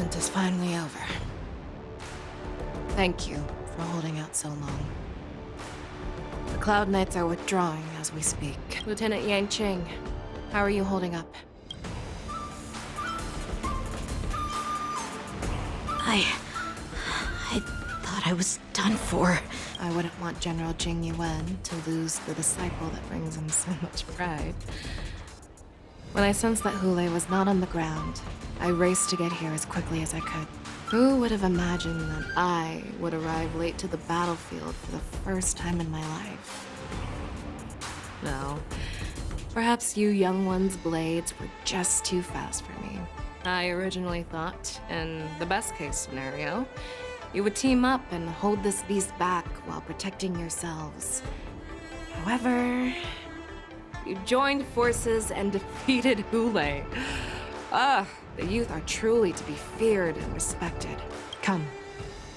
hunt is finally over. Thank you for holding out so long. The Cloud Knights are withdrawing as we speak. Lieutenant Yang Qing, how are you holding up? I thought I was done for. I wouldn't want General Jing Yuan to lose the disciple that brings him so much pride. When I sensed that Hule was not on the ground, I raced to get here as quickly as I could. Who would have imagined that I would arrive late to the battlefield for the first time in my life? No. Perhaps you young ones' blades were just too fast for me. I originally thought, in the best-case scenario, you would team up and hold this beast back while protecting yourselves. However, you joined forces and defeated Hule. The youth are truly to be feared and respected. Come,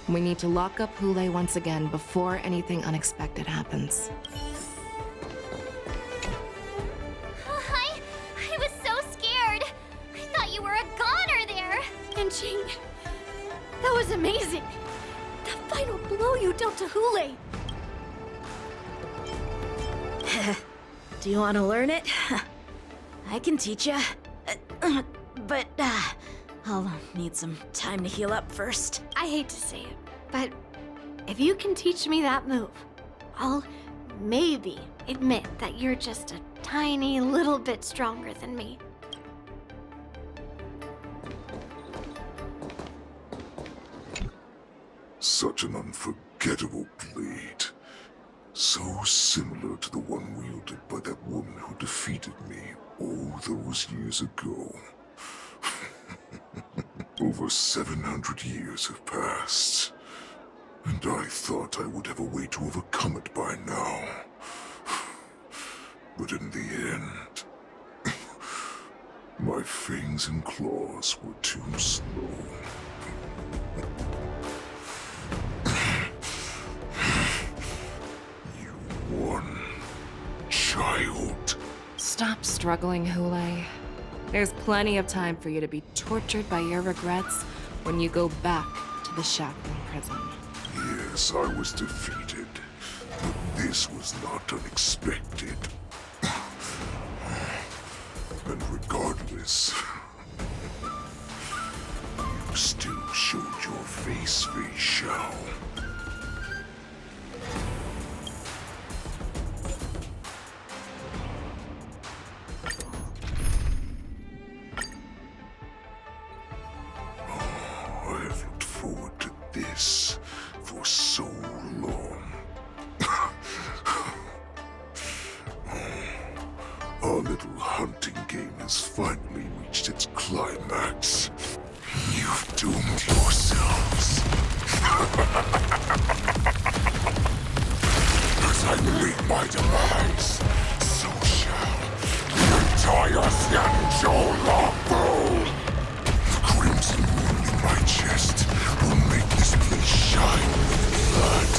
we need to lock up Hule once again before anything unexpected happens. I was so scared. I thought you were a goner there. And Jing, that was amazing. That final blow you dealt to Hule. Do you want to learn it? I can teach ya. But I'll need some time to heal up first. I hate to say it, but if you can teach me that move, I'll maybe admit that you're just a tiny little bit stronger than me. Such an unforgettable blade. So similar to the one wielded by that woman who defeated me all those years ago. Over 700 years have passed, and I thought I would have a way to overcome it by now. But in the end, my fangs and claws were too slow. You won, child. Stop struggling, Hule. There's plenty of time for you to be tortured by your regrets when you go back to the Shackling prison. Yes, I was defeated, but this was not unexpected. And regardless, you still showed your face, Fei Xiao. I have looked forward to this for so long. Our little hunting game has finally reached its climax. You've doomed yourselves. As I meet my demise, so shall the entire Xianzhou Longbow. The crimson wound in my chest will make this place shine with blood.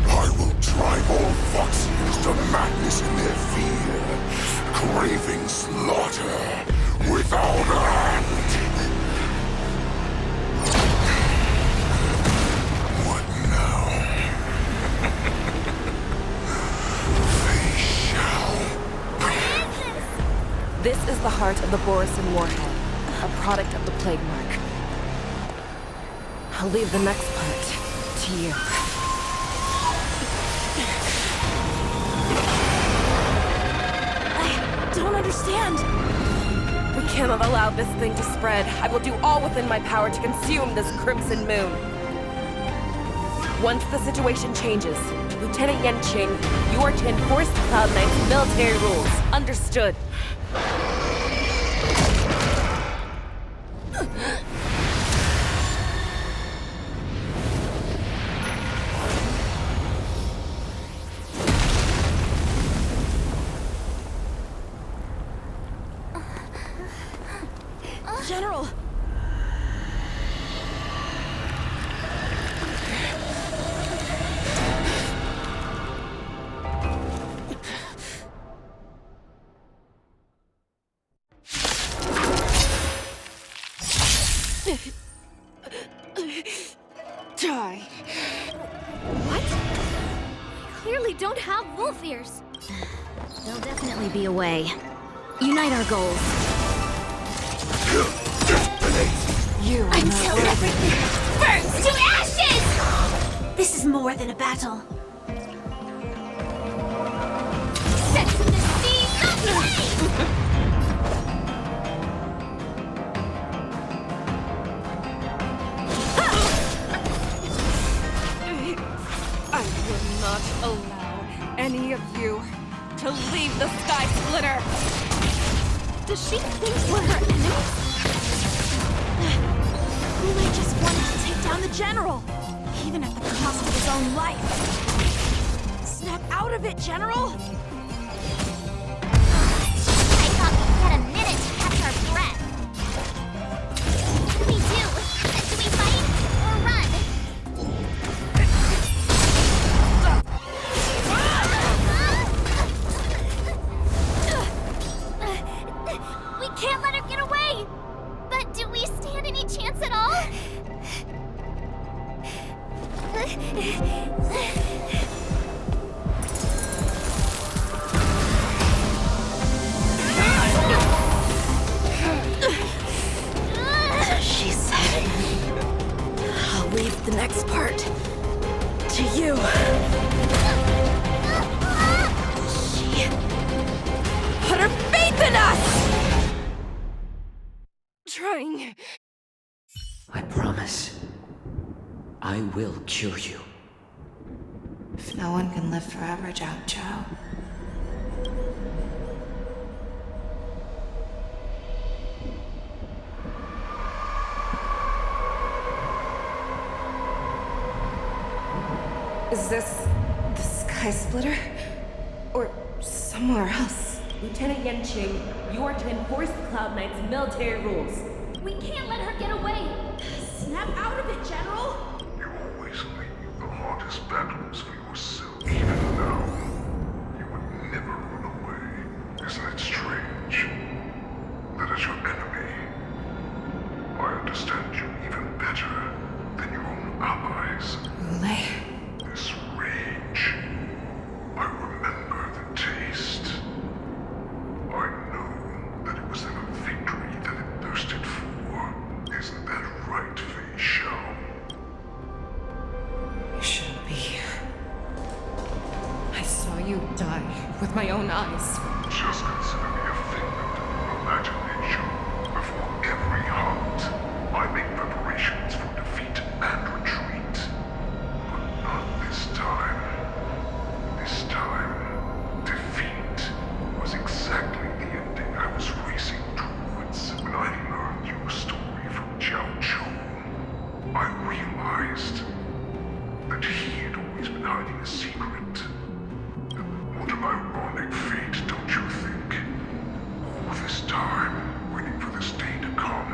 I will drive all Foxians to madness in their fear, craving slaughter without end. What now? Fei Xiao. This is the heart of the Borisin Warhead, a product of the Plague Mark. I'll leave the next part to you. I don't understand. We cannot allow this thing to spread. I will do all within my power to consume this Crimson Moon. Once the situation changes, Lieutenant Yan Qing, you are to enforce the Cloud Knight's military rules. Understood. General! Die. What? Clearly don't have wolf ears. There'll definitely be a way. Unite our goals. You are Until not worthy. everything burns to ashes! This is more than a battle. Sets in the seas of pain! I will not allow any of you to leave the Sky Splitter. Does she think we're her enemies? Ule just wanted to take down the general, even at the cost of his own life. Snap out of it, General! I thought we'd get a minute to catch our breath. What do we do? Do we fight or run? We can't let her get away! But do we stand any chance at all? She said, I'll leave the next part to you. She put her faith in us! Trying. I promise. I will cure you. If no one can live forever, Jiao Zhou. Is this the Sky Splitter? Or somewhere else? Lieutenant Yanqing, you are to enforce the Cloud Knight's military rules. We can't let her get away! Snap out of it, General! You always leave the hardest battles for yourself. Even now, you would never run away. Isn't it strange? That is your enemy. I understand you even better than your own allies. Ule? This rage. I remember the taste. I know that it was in a victory that it thirsted for. Isn't that right, Fei Shao? You shouldn't be here. I saw you die with my own eyes. Just consider me a figment of imagination. Before every hunt, I make preparations for defeat and retreat. But not this time. This time, defeat was exactly the ending I was racing towards. When I learned your story from Jiao Zhou, I realized that he had always been hiding a secret. What an ironic fate, don't you think? All this time, waiting for this day to come.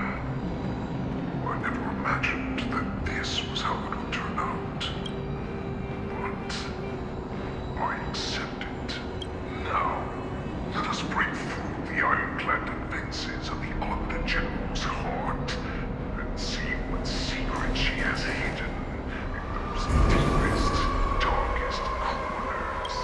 I never imagined that this was how it would turn out. But I accept it. Now, let us break through the ironclad defenses of the Auditor General's heart and see what secret she has hidden in those deepest, darkest corners.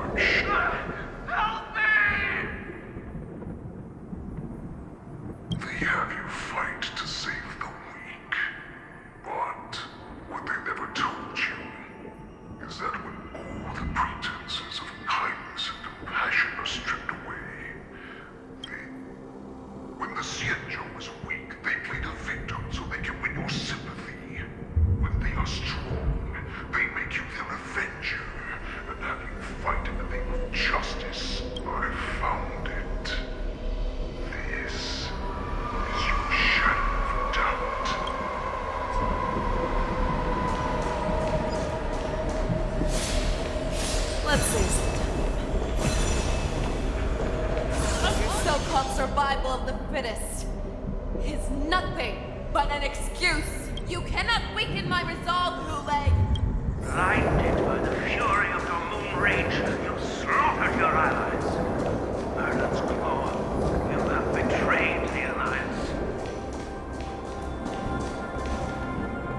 I'm sure. Help me! They have you fight to save the weak. But what they never told you is that when all the pretenses of kindness and compassion are stripped away, when the Xianzhou is weak, they play the victim so they can win your sympathy. When they are strong, they make you their avenger and have you fight in the name of justice. I found it. This is your shadow of doubt. Let's face it. Your so-called survival of the fittest is nothing but an excuse. You cannot weaken my resolve, Hule. Blinded by the fury of your moon rage, you slaughtered your allies. Merlin's Claw, you have betrayed the Alliance.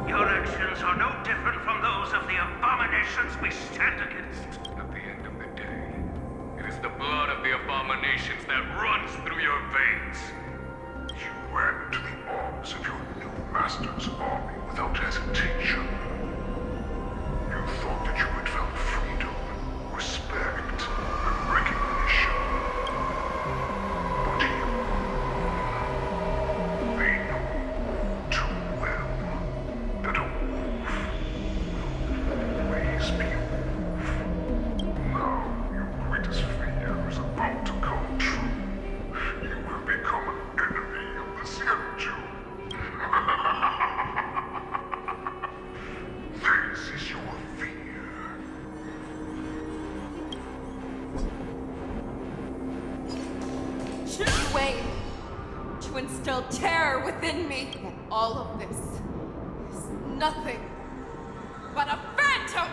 Your actions are no different from those of the abominations we stand against. At the end of the day, it is the blood of the abominations that runs through your veins. You ran into the arms of your new master's army without hesitation. You thought that you had found freedom, respect, and recognition. But they know too well that a wolf will always be a wolf. Now your greatest fear is about to come true. You will become an enemy of the Xianzhou. This is your fear. Wayne, to instill terror within me. And all of this is nothing but a phantom!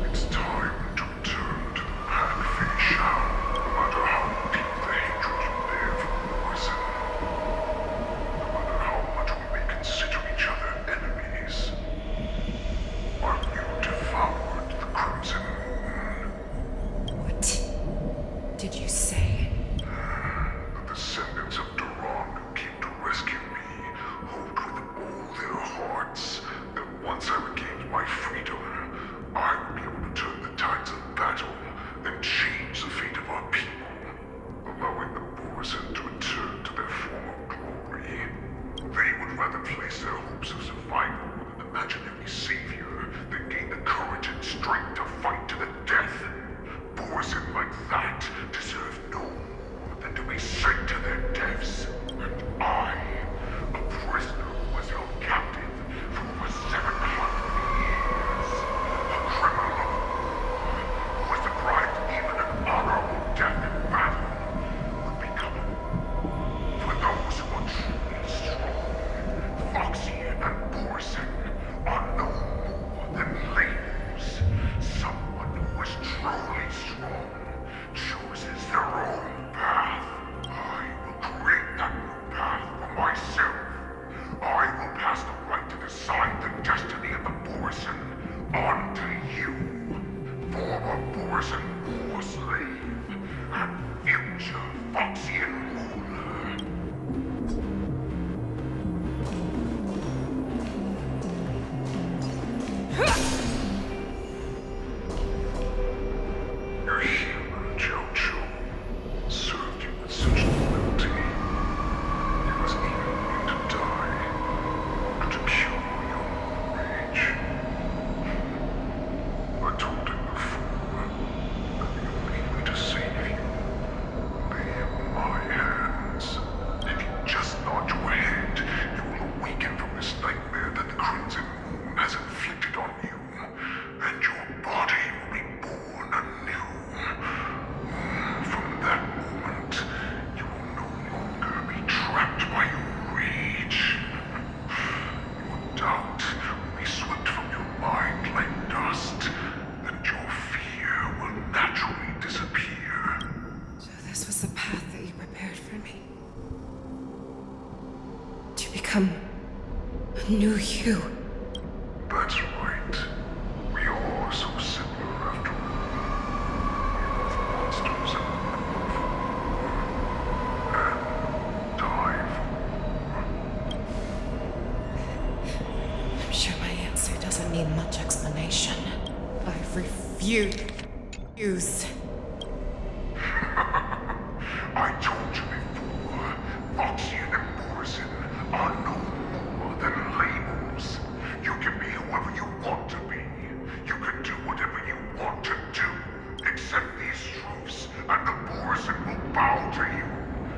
It's time to return to the path they shall, no matter how deep the hatred you bear for poison. No matter how much we may consider each other enemies. While you devoured the Crimson Moon, What did you say? the descendants of Duran who came to rescue me hoped with all their hearts that once I regained my freedom, I would be able to turn the tides of battle and change the fate of our people, allowing the Borzan to return to their former glory. They would rather place their hopes of survival with an imaginary savior than gain the courage and strength to fight to the death. Borzan like that deserve no more than to be sent to their deaths. And I, a prisoner who was held captive for over 700 years, a criminal of war, who was deprived even an honorable death in battle, would become a for those who are truly strong. Foxy and Borzan are no more than labels. Someone who is truly strong chooses their own path. I will create that new path for myself. I will pass the right to decide the destiny of the Borzan onto you. Former Borzan war slave and future Foxian ruler. Your human Jojo served you with such loyalty. He was even willing to die to cure your rage. I told him before that the only way to save you lay in my hands. If you just nod your head, you will awaken from this nightmare that the Crimson Moon has inflicted on you, and your body will be born anew. From that moment, you will no longer be trapped by your rage. Your doubt will be swept from your mind like dust, and your fear will naturally disappear. So this was the path that you prepared for me. To become a new you. That's right. We are so similar after all. We're both monsters and born for war. And die for war. I'm sure my answer doesn't need much explanation. I refuse. I told you before, Foxian and Borzan are no more than labels. You can be whoever you want to be. You can do whatever you want to do. Accept these truths, and the Borzan will bow to you.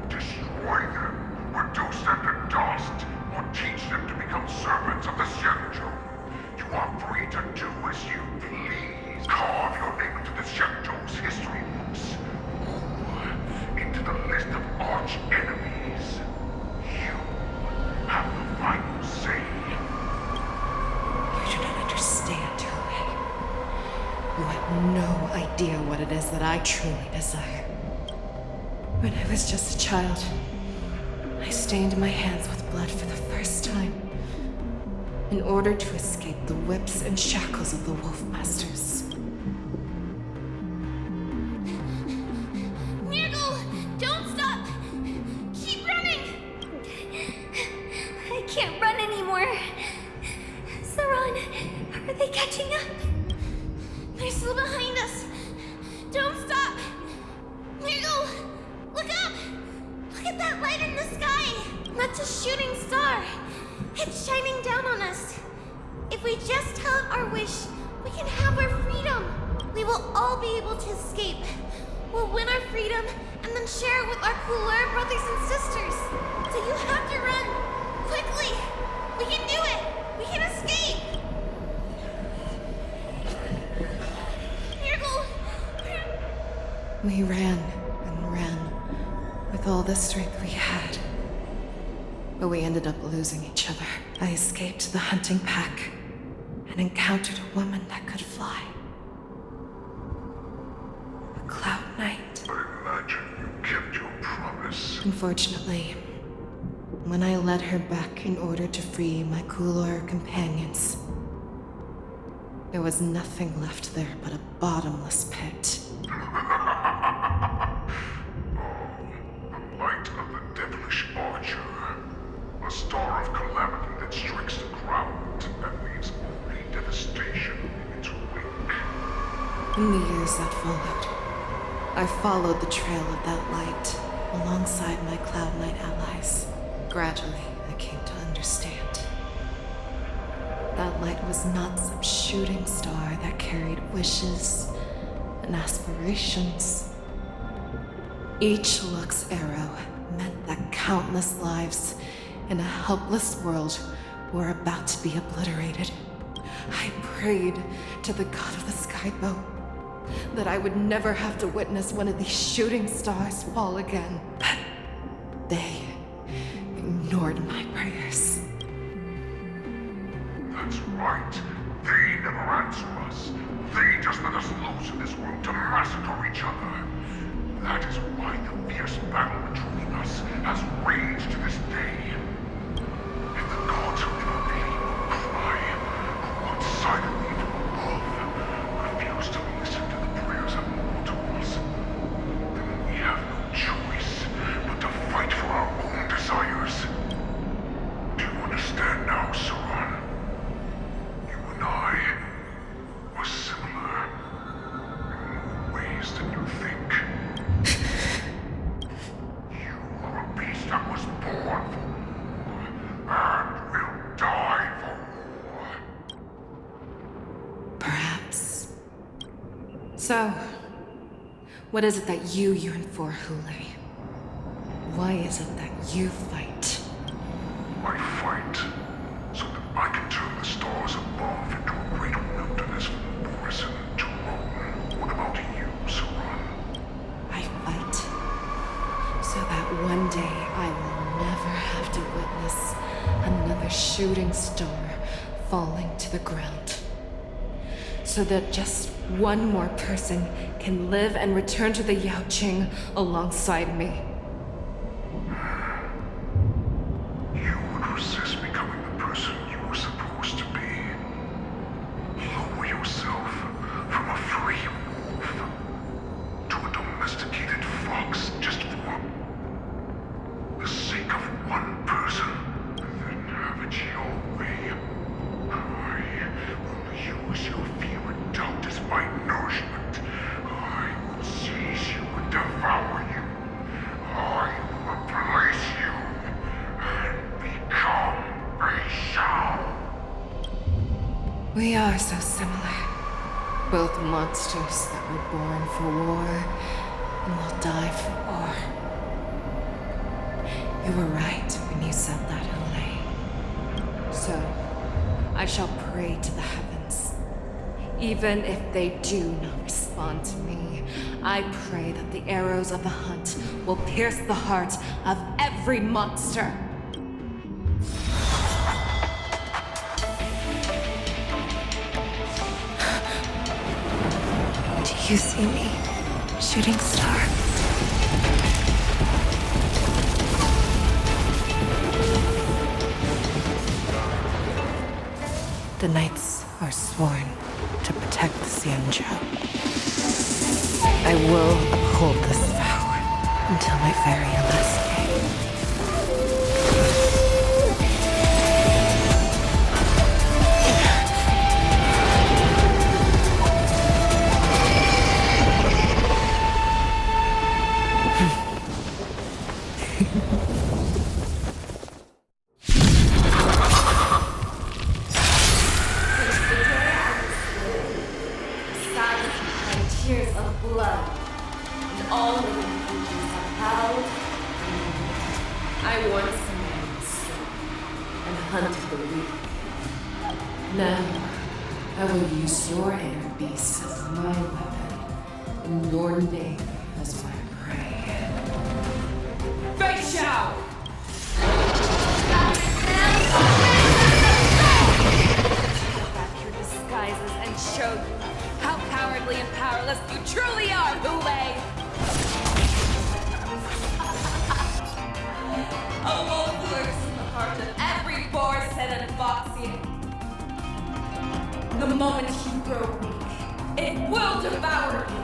Destroy them, reduce them to dust, or teach them to become servants of the Xianzhou. You are free to do as you please. Xiangzhou's history books, or into the list of arch enemies. You have the final say. You do not understand, Honkai. You have no idea what it is that I truly desire. When I was just a child, I stained my hands with blood for the first time in order to escape the whips and shackles of the Wolf Masters. Nurgle, don't stop! Keep running! I can't run anymore. Saran, are they catching up? They're still behind us. Don't stop! Nurgle, look up! Look at that light in the sky! That's a shooting star. It's shining down on us. If we just tell it our wish, we can have our freedom. We will all be able to escape. We'll win our freedom and then share it with our cooler brothers and sisters. So you have to run. Quickly. We can do it. We can escape. Nurgle. We ran and ran with all the strength we had. But we ended up losing each other. I escaped the hunting pack and encountered a woman that could fly. A Cloud Knight. I imagine you kept your promise. Unfortunately, when I led her back in order to free my Coulor companions, there was nothing left there but a bottomless pit. The light of the devilish archer. A star of calamity that strikes the ground and leaves only devastation in its wake. In the years that followed, I followed the trail of that light alongside my Cloud Knight allies. Gradually, I came to understand. That light was not some shooting star that carried wishes and aspirations. Each Lux arrow meant that countless lives in a helpless world were about to be obliterated. I prayed to the god of the skybow that I would never have to witness one of these shooting stars fall again. But they ignored my prayers. That's right. They never answer us. They just let us loose in this world to massacre each other. That is why the fierce battle between us has raged to this day. And the gods who never believe will cry, who watch silently from above, refuse to listen to the prayers of mortals. Then we have no choice but to fight for our own desires. Do you understand now, Saran? You and I are similar in more ways than you think. You are a beast that was born for war and will die for war. Perhaps. So, what is it that you yearn for, Hule? Why is it that you fight? I fight so that I can turn the stars above into a great wilderness from Morrison to Rome. What about you, Saran? I fight so that one day I will never have to witness another shooting star falling to the ground. So that just one more person can live and return to the Yaoqing alongside me. You would resist becoming the person you were supposed to be. Lower yourself from a free wolf to a domesticated fox just for the sake of one person, and then have it your way. I will use your fear and doubt as my nourishment. I will seize you and devour you. I will replace you and become a shell. We are so similar. Both monsters that were born for war and will die for war. You were right when you said that, Hule. So, I shall pray to the heavens. Even if they do not respond to me, I pray that the arrows of the hunt will pierce the heart of every monster. Do you see me, shooting star? The knights are sworn to protect the Xianzhou. I will uphold this vow until my very last day. Tears of blood, and all living creatures have howled. I once made so and hunted the weak. Now, I will use your inner beast as my weapon, and your name as my prey. Fei Xiao! Take back your disguises and show you how cowardly and powerless you truly are, Hule! A wolf lurks in the heart of every boar, said and foxy. The moment you grow weak, it will devour you.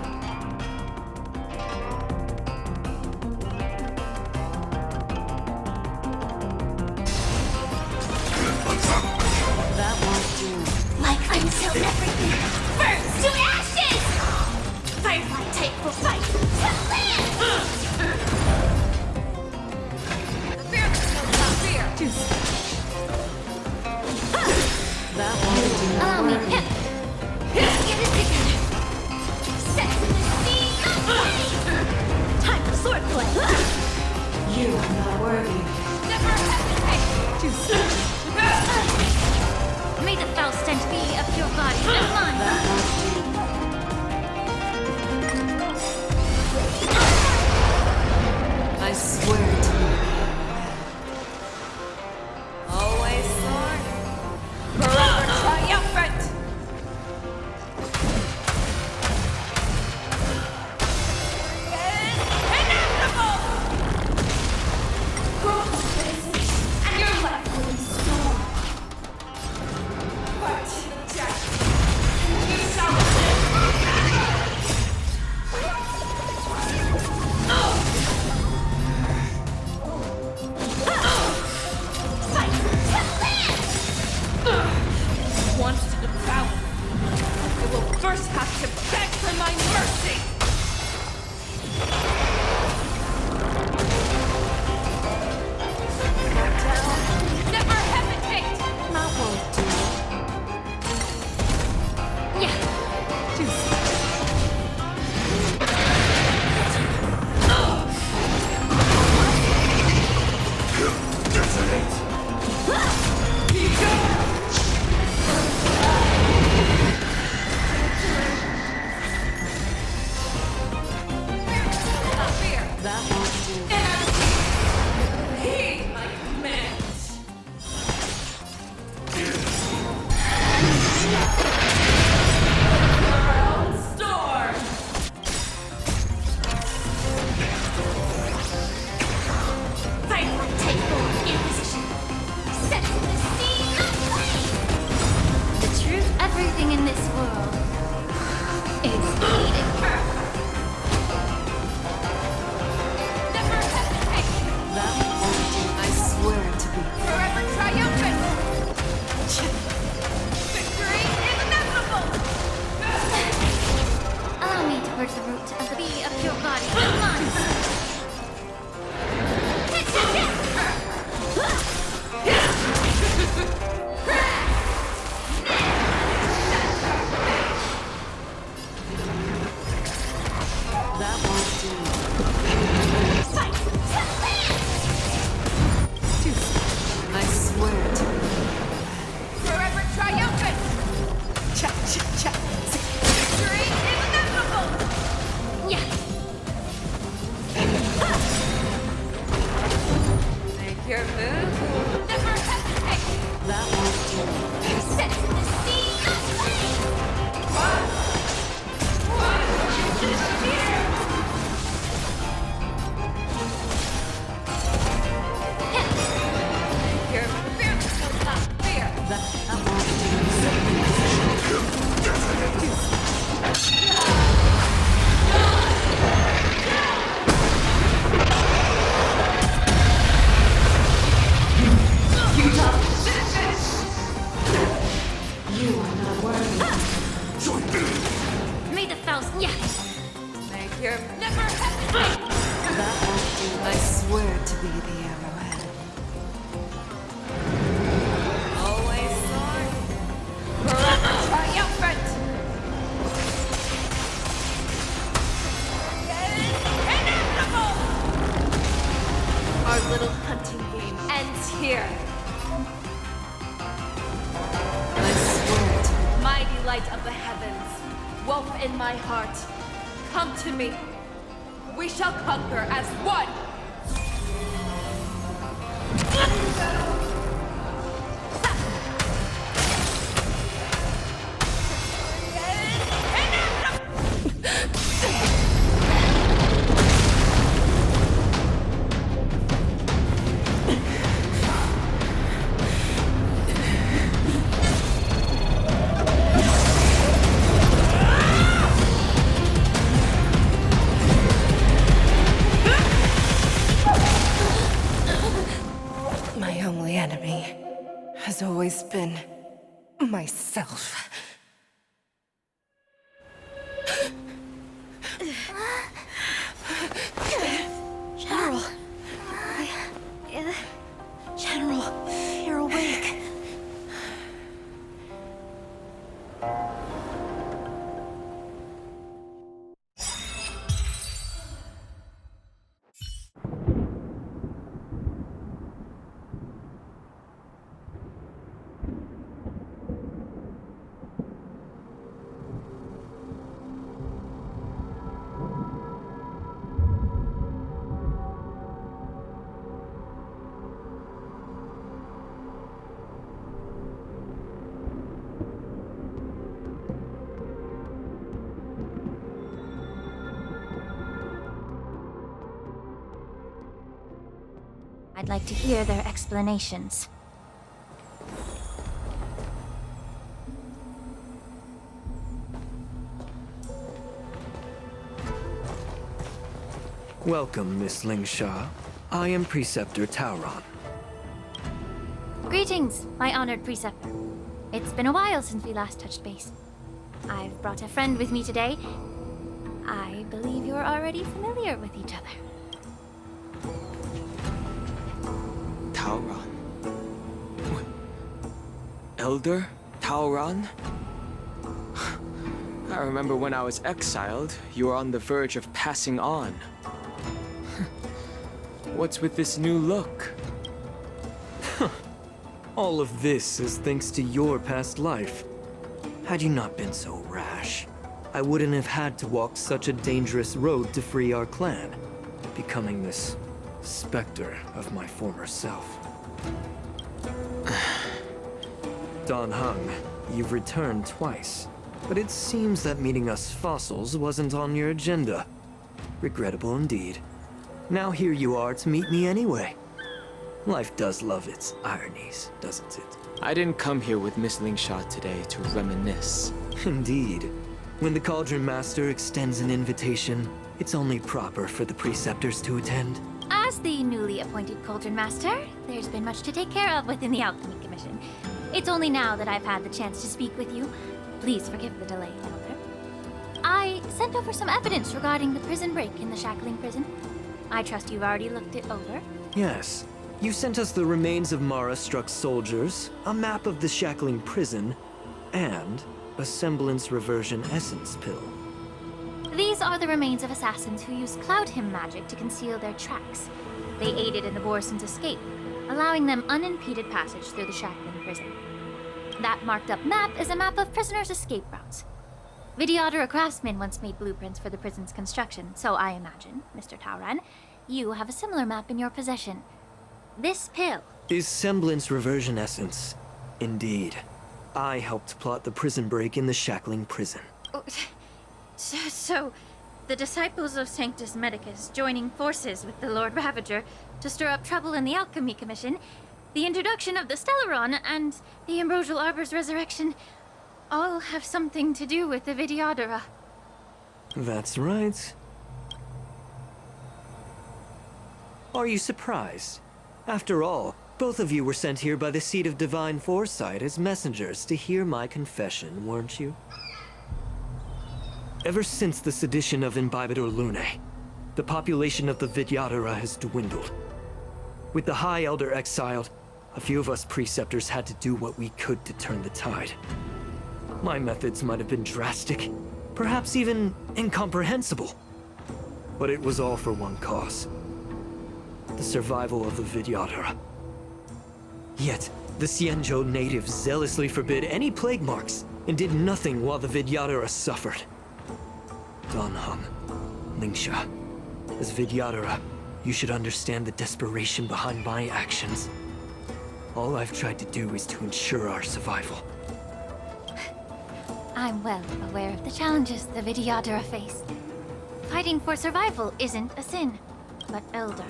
That won't do. Like until everything burns to ashes! Firefly type will fight to live! The fear that kills not fear. That won't do. Allow me, hip! Get it together! Set to the sea of flame! Time for swordplay! You are not worthy. Never hesitate! May the foul stench be of your body and mine! I swear to you. Always sworn. Forever triumphant! Inevitable! Cross faces, and your life will be stormed. Fight to the death, and you shall live! Wants to devour. I will first have to beg for my mercy. Go down. Never hesitate. That won't do. Yeah. That won't do. Heed my commands. Your own storm. Firefly type form in position! Set to the sea of flame! The truth, everything in this world is needed. Never hesitate! That won't do. I swear to be. Forever triumphant! Victory is inevitable! Allow me to purge the root of the bee of your body and mine! That won't do. Fight to live! I swear to be. Forever triumphant! Cha cha cha. May the Faust, yeah. May here never hesitate! That won't do. I swear to be the arrowhead. Always sword, forever triumphant! Inevitable! Our little hunting game ends here. I swear to Mighty light of the heavens, wolf in my heart, come to me. We shall conquer as one! My only enemy has always been myself. General. General, you're awake. I'd like to hear their explanations. Welcome, Miss Lingsha. I am Preceptor Tauron. Greetings, my honored preceptor. It's been a while since we last touched base. I've brought a friend with me today. I believe you're already familiar with each other. Tauron? Elder Tauron? I remember when I was exiled, you were on the verge of passing on. What's with this new look? All of this is thanks to your past life. Had you not been so rash, I wouldn't have had to walk such a dangerous road to free our clan, becoming this specter of my former self. Dan Heng, you've returned twice, but it seems that meeting us fossils wasn't on your agenda. Regrettable indeed. Now here you are to meet me anyway. Life does love its ironies, doesn't it? I didn't come here with Miss Lingsha today to reminisce. Indeed. When the Cauldron Master extends an invitation, it's only proper for the preceptors to attend. As the newly appointed Cauldron Master, there's been much to take care of within the Alchemy Commission. It's only now that I've had the chance to speak with you. Please forgive the delay, Elder. I sent over some evidence regarding the prison break in the Shackling prison. I trust you've already looked it over. Yes. You sent us the remains of Mara-struck soldiers, a map of the Shackling prison, and a semblance reversion essence pill. These are the remains of assassins who used Cloud Hymn magic to conceal their tracks. They aided in the Borison's escape, allowing them unimpeded passage through the Shackling prison. That marked-up map is a map of prisoners' escape routes. Vidyadhara craftsmen once made blueprints for the prison's construction, so I imagine, Mr. Tauron, you have a similar map in your possession. This pill Is semblance reversion essence. Indeed. I helped plot the prison break in the Shackling prison. So, the disciples of Sanctus Medicus joining forces with the Lord Ravager to stir up trouble in the Alchemy Commission, the introduction of the Stellaron, and the Ambrosial Arbor's resurrection all have something to do with the Vidyadhara. That's right. Are you surprised? After all, both of you were sent here by the Seat of Divine Foresight as messengers to hear my confession, weren't you? Ever since the sedition of Imbibitor Lunae, the population of the Vidyadhara has dwindled. With the High Elder exiled, a few of us preceptors had to do what we could to turn the tide. My methods might have been drastic, perhaps even incomprehensible. But it was all for one cause: the survival of the Vidyadhara. Yet, the Xianzhou natives zealously forbid any plague marks and did nothing while the Vidyadhara suffered. Dan Heng, Lingsha, as Vidyadhara, you should understand the desperation behind my actions. All I've tried to do is to ensure our survival. I'm well aware of the challenges the Vidyadhara face. Fighting for survival isn't a sin, but Elder,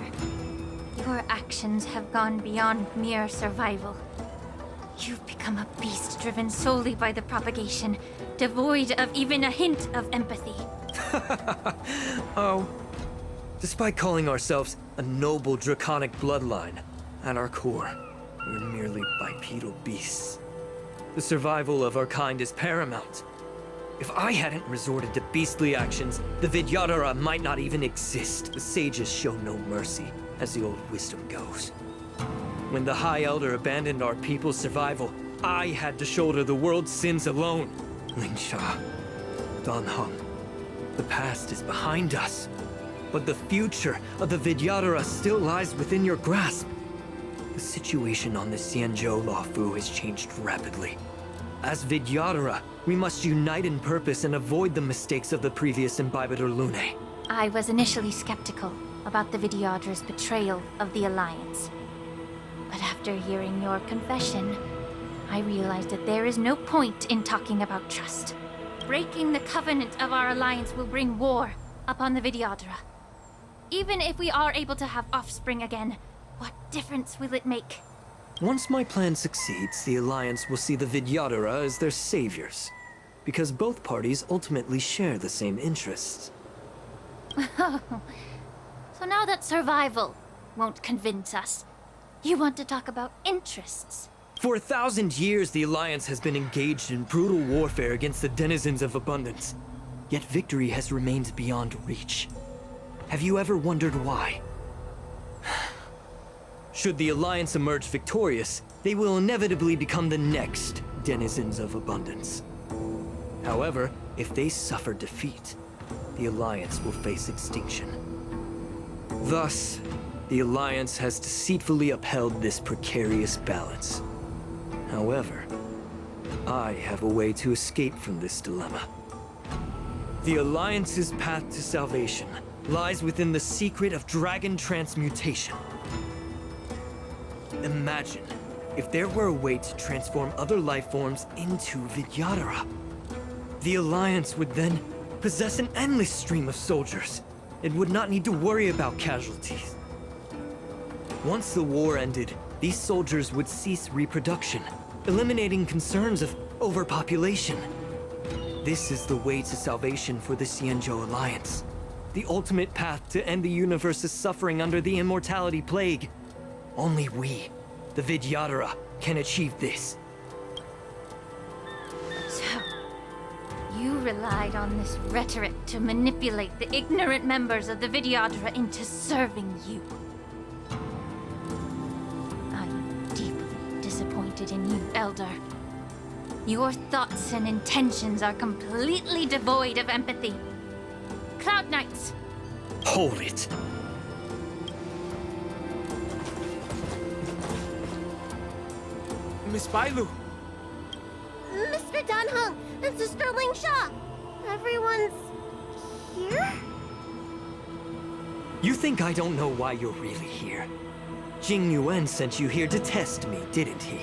your actions have gone beyond mere survival. You've become a beast driven solely by the propagation, devoid of even a hint of empathy. Oh. Despite calling ourselves a noble draconic bloodline, at our core, we're merely bipedal beasts. The survival of our kind is paramount. If I hadn't resorted to beastly actions, the Vidyadhara might not even exist. The sages show no mercy, as the old wisdom goes. When the High Elder abandoned our people's survival, I had to shoulder the world's sins alone. Lingsha, Dan Heng, the past is behind us, but the future of the Vidyadhara still lies within your grasp. The situation on the Xianzhou Luofu has changed rapidly. As Vidyadhara, we must unite in purpose and avoid the mistakes of the previous Imbibitor Lunae. I was initially skeptical about the Vidyadhara's betrayal of the Alliance. But after hearing your confession, I realized that there is no point in talking about trust. Breaking the covenant of our alliance will bring war upon the Vidyadhara. Even if we are able to have offspring again, what difference will it make? Once my plan succeeds, the Alliance will see the Vidyadhara as their saviors, because both parties ultimately share the same interests. So now that survival won't convince us, you want to talk about interests? For 1,000 years, the Alliance has been engaged in brutal warfare against the denizens of abundance. Yet victory has remained beyond reach. Have you ever wondered why? Should the Alliance emerge victorious, they will inevitably become the next denizens of abundance. However, if they suffer defeat, the Alliance will face extinction. Thus, the Alliance has deceitfully upheld this precarious balance. However, I have a way to escape from this dilemma. The Alliance's path to salvation lies within the secret of dragon transmutation. Imagine if there were a way to transform other life forms into Vidyadhara. The Alliance would then possess an endless stream of soldiers. It would not need to worry about casualties. Once the war ended, these soldiers would cease reproduction, eliminating concerns of overpopulation. This is the way to salvation for the Xianzhou Alliance. The ultimate path to end the universe's suffering under the immortality plague. Only we, the Vidyadhara, can achieve this. So, you relied on this rhetoric to manipulate the ignorant members of the Vidyadhara into serving you. I'm deeply disappointed in you, Elder. Your thoughts and intentions are completely devoid of empathy. Cloud Knights! Hold it! Miss Bailu! Mr. Dan Heng and Sister Lingsha! Everyone's here? You think I don't know why you're really here? Jing Yuan sent you here to test me, didn't he?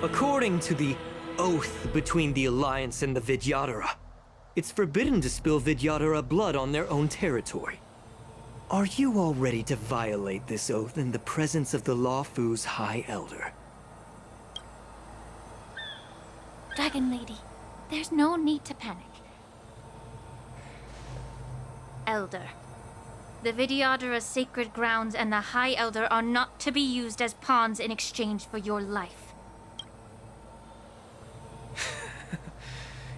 According to the oath between the Alliance and the Vidyadhara, it's forbidden to spill Vidyadhara blood on their own territory. Are you all ready to violate this oath in the presence of the Luofu's High Elder? Dragon Lady, there's no need to panic. Elder, the Vidyadhara's sacred grounds and the High Elder are not to be used as pawns in exchange for your life.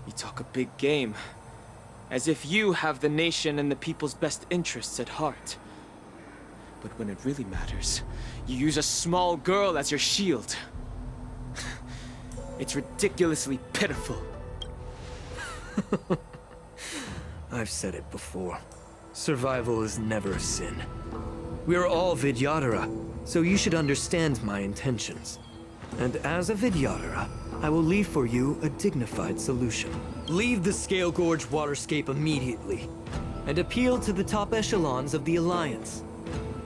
You talk a big game, as if you have the nation and the people's best interests at heart. But when it really matters, you use a small girl as your shield. It's ridiculously pitiful. I've said it before. Survival is never a sin. We're all Vidyadhara, so you should understand my intentions. And as a Vidyadhara, I will leave for you a dignified solution. Leave the Scale Gorge waterscape immediately, and appeal to the top echelons of the Alliance.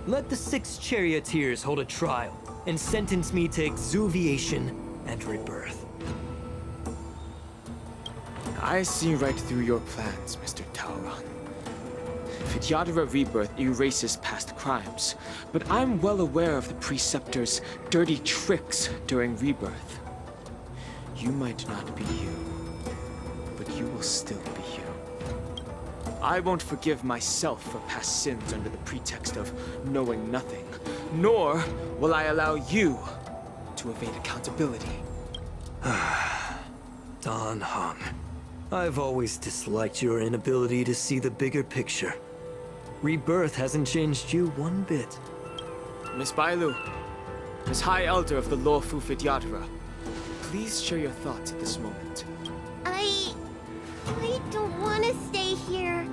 Let the 6 charioteers hold a trial, and sentence me to exuviation and rebirth. I see right through your plans, Mr. Tauron. Vidyadhara Rebirth erases past crimes, but I'm well aware of the Preceptor's dirty tricks during Rebirth. You might not be you, but you will still be you. I won't forgive myself for past sins under the pretext of knowing nothing, nor will I allow you to evade accountability. Dan Heng, I've always disliked your inability to see the bigger picture. Rebirth hasn't changed you one bit. Miss Bailu, as High Elder of the Lawfu Vidyadhara, please share your thoughts at this moment. I don't want to stay here.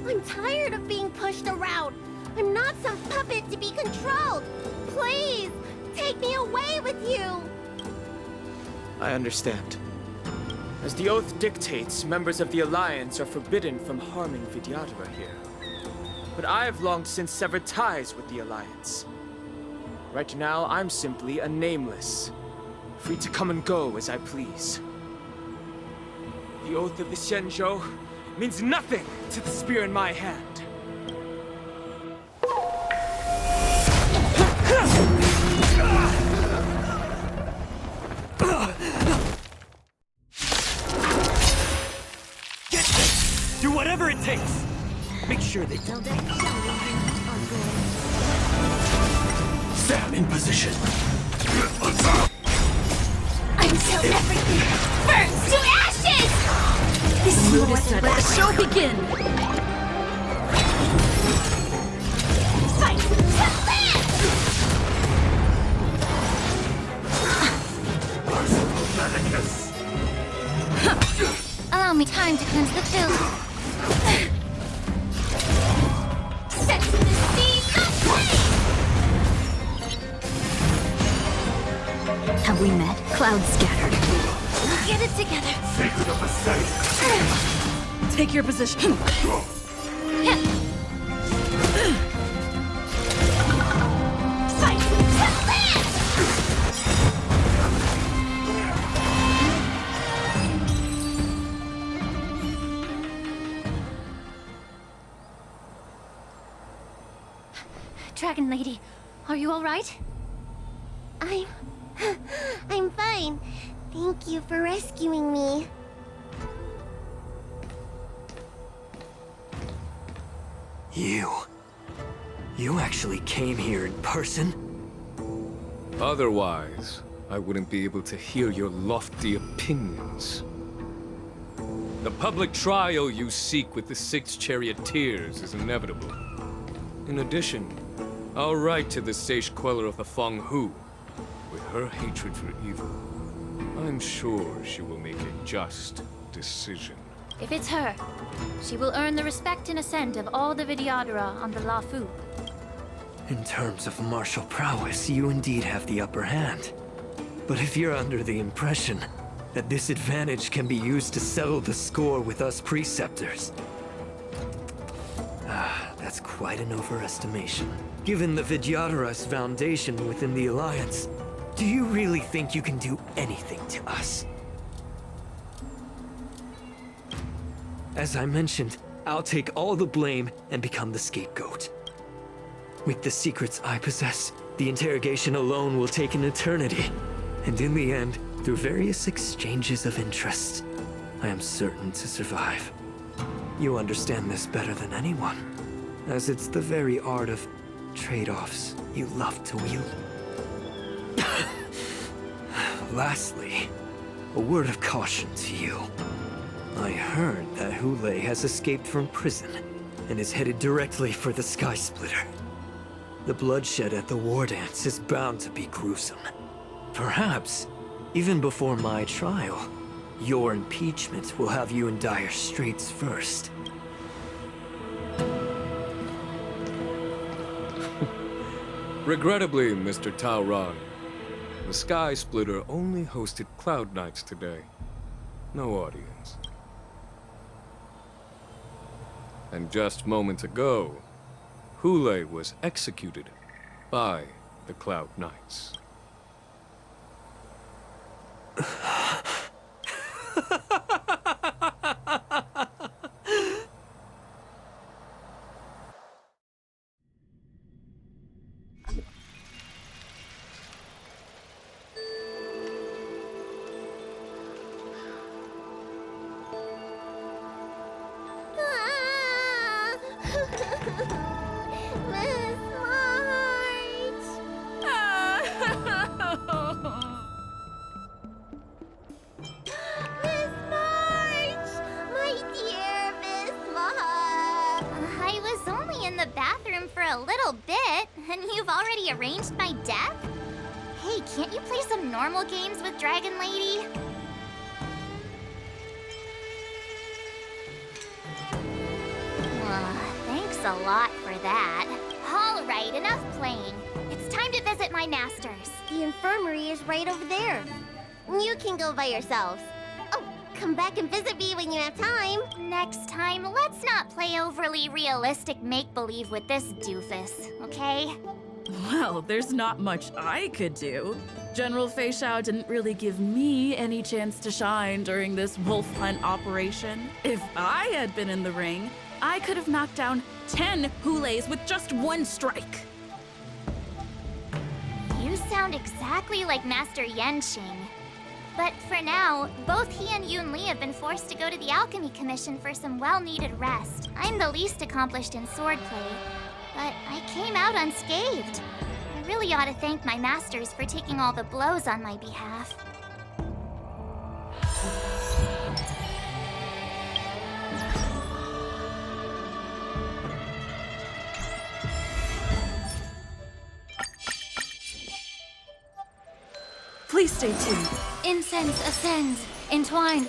I'm tired of being pushed around. I'm not some puppet to be controlled. Please, take me away with you. I understand. As the oath dictates, members of the Alliance are forbidden from harming Vidyadhara here. But I've long since severed ties with the Alliance. Right now, I'm simply a nameless, free to come and go as I please. The oath of the Xianzhou means nothing to the spear in my hand. Get this! Do whatever it takes! Make sure they don't. Stand in position. Until everything burns to ashes! This is let the show begin! Fight to live! Allow me time to cleanse the filth. Set the seas aflame! Have we met? Clouds scattered. We'll get it together. Sacred of the state. Take your position. Fight to live! Dragon Lady, are you all right? I'm fine. Thank you for rescuing me. You actually came here in person? Otherwise, I wouldn't be able to hear your lofty opinions. The public trial you seek with the 6 charioteers is inevitable. In addition, I'll write to the Sage Queller of the Feng Hu. With her hatred for evil, I'm sure she will make a just decision. If it's her, she will earn the respect and assent of all the Vidyadhara on the Lawfu. In terms of martial prowess, you indeed have the upper hand. But if you're under the impression that this advantage can be used to settle the score with us Preceptors, that's quite an overestimation. Given the Vidyadhara's foundation within the Alliance, do you really think you can do anything to us? As I mentioned, I'll take all the blame and become the scapegoat. With the secrets I possess, the interrogation alone will take an eternity. And in the end, through various exchanges of interest, I am certain to survive. You understand this better than anyone, as it's the very art of trade-offs you love to wield. Lastly, a word of caution to you. I heard that Hule has escaped from prison and is headed directly for the Sky Splitter. The bloodshed at the war dance is bound to be gruesome. Perhaps, even before my trial, your impeachment will have you in dire straits first. Regrettably, Mr. Tauron, the Sky Splitter only hosted Cloud Knights today. No audience. And just moments ago, Hule was executed by the Cloud Knights. Miss March! Miss March! My dear Miss March! I was only in the bathroom for a little bit, and you've already arranged my death? Hey, can't you play some normal games with Dragon Lady? Thanks a lot for that. All right, enough playing. It's time to visit my masters. The infirmary is right over there. You can go by yourselves. Oh, come back and visit me when you have time. Next time, let's not play overly realistic make-believe with this doofus, okay? Well, there's not much I could do. General Fei Shao didn't really give me any chance to shine during this wolf hunt operation. If I had been in the ring, I could have knocked down 10 Hules with just one strike. You sound exactly like Master Yenqing. But for now, both he and Yun Li have been forced to go to the Alchemy Commission for some well-needed rest. I'm the least accomplished in swordplay, but I came out unscathed. I really ought to thank my masters for taking all the blows on my behalf. Please stay tuned. Incense ascends, entwined